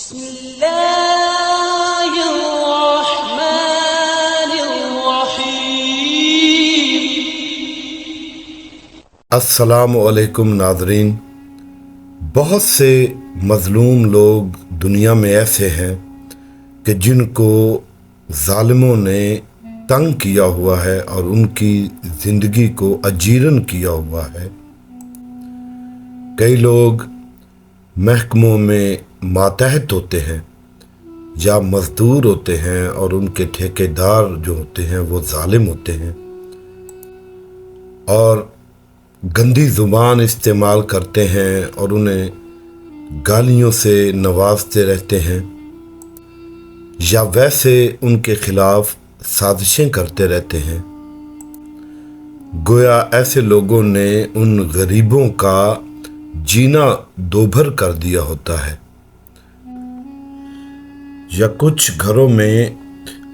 بسم الله الرحمن الرحيم۔ السلام علیکم ناظرین، بہت سے مظلوم لوگ دنیا میں ایسے ہیں کہ جن کو ظالموں نے تنگ کیا ہوا ہے اور ان کی زندگی کو اجیرن کیا ہوا ہے۔ کئی لوگ محکموں میں ماتحت ہوتے ہیں یا مزدور ہوتے ہیں اور ان کے ٹھیکیدار جو ہوتے ہیں وہ ظالم ہوتے ہیں اور گندی زبان استعمال کرتے ہیں اور انہیں گالیوں سے نوازتے رہتے ہیں یا ویسے ان کے خلاف سازشیں کرتے رہتے ہیں۔ گویا ایسے لوگوں نے ان غریبوں کا جینا دوبھر کر دیا ہوتا ہے۔ یا کچھ گھروں میں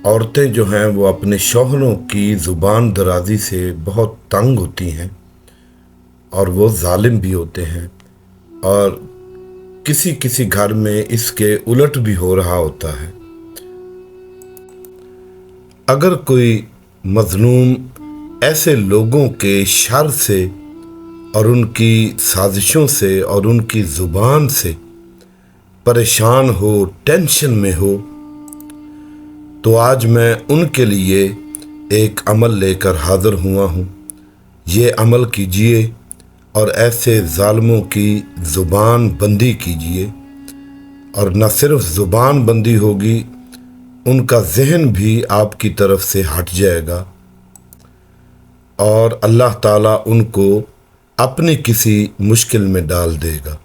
عورتیں جو ہیں وہ اپنے شوہروں کی زبان درازی سے بہت تنگ ہوتی ہیں اور وہ ظالم بھی ہوتے ہیں، اور کسی کسی گھر میں اس کے الٹ بھی ہو رہا ہوتا ہے۔ اگر کوئی مظلوم ایسے لوگوں کے شر سے اور ان کی سازشوں سے اور ان کی زبان سے پریشان ہو، ٹینشن میں ہو، تو آج میں ان کے لیے ایک عمل لے کر حاضر ہوا ہوں۔ یہ عمل کیجئے اور ایسے ظالموں کی زبان بندی کیجئے، اور نہ صرف زبان بندی ہوگی، ان کا ذہن بھی آپ کی طرف سے ہٹ جائے گا اور اللہ تعالیٰ ان کو اپنی کسی مشکل میں ڈال دے گا۔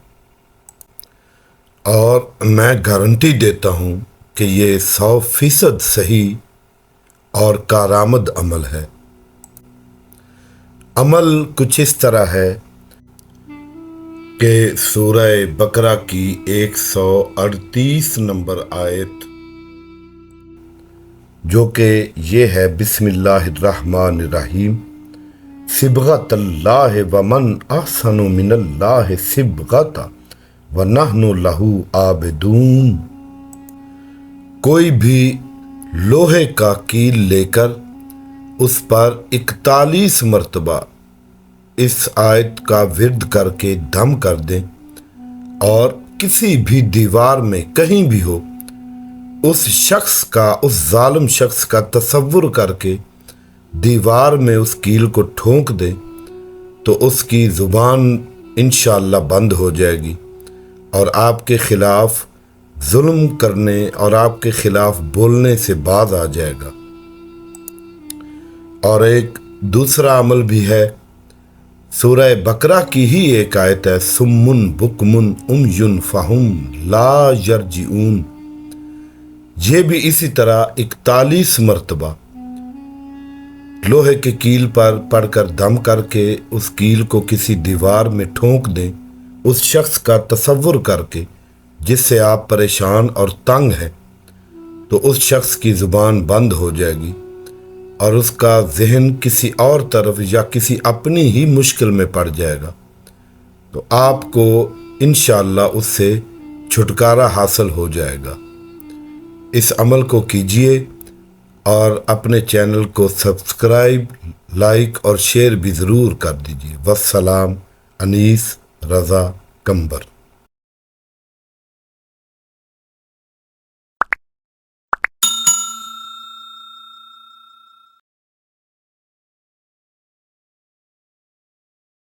اور میں گارنٹی دیتا ہوں کہ یہ 100% صحیح اور کارآمد عمل ہے۔ عمل کچھ اس طرح ہے کہ سورہ بقرہ کی 138 نمبر آیت، جو کہ یہ ہے بسم اللہ الرحمن الرحیم، صبغۃ اللہ ومن احسن من اللہ صبغۃ وَنَحْنُ لَهُ عَابِدُونَ۔ کوئی بھی لوہے کا کیل لے کر اس پر 41 مرتبہ اس آیت کا ورد کر کے دم کر دیں اور کسی بھی دیوار میں کہیں بھی ہو اس شخص کا، اس ظالم شخص کا تصور کر کے دیوار میں اس کیل کو ٹھونک دیں تو اس کی زبان انشاءاللہ بند ہو جائے گی اور آپ کے خلاف ظلم کرنے اور آپ کے خلاف بولنے سے باز آ جائے گا۔ اور ایک دوسرا عمل بھی ہے، سورہ بقرہ کی ہی ایک آیت ہے، سمن بکمن عمی فہم لا یرجعون۔ یہ بھی اسی طرح 41 مرتبہ لوہے کے کیل پر پڑھ کر دم کر کے اس کیل کو کسی دیوار میں ٹھونک دیں، اس شخص کا تصور کر کے جس سے آپ پریشان اور تنگ ہیں، تو اس شخص کی زبان بند ہو جائے گی اور اس کا ذہن کسی اور طرف یا کسی اپنی ہی مشکل میں پڑ جائے گا، تو آپ کو انشاءاللہ اس سے چھٹکارا حاصل ہو جائے گا۔ اس عمل کو کیجئے اور اپنے چینل کو سبسکرائب، لائک اور شیئر بھی ضرور کر دیجئے۔ والسلام، انیس رضا کمبر۔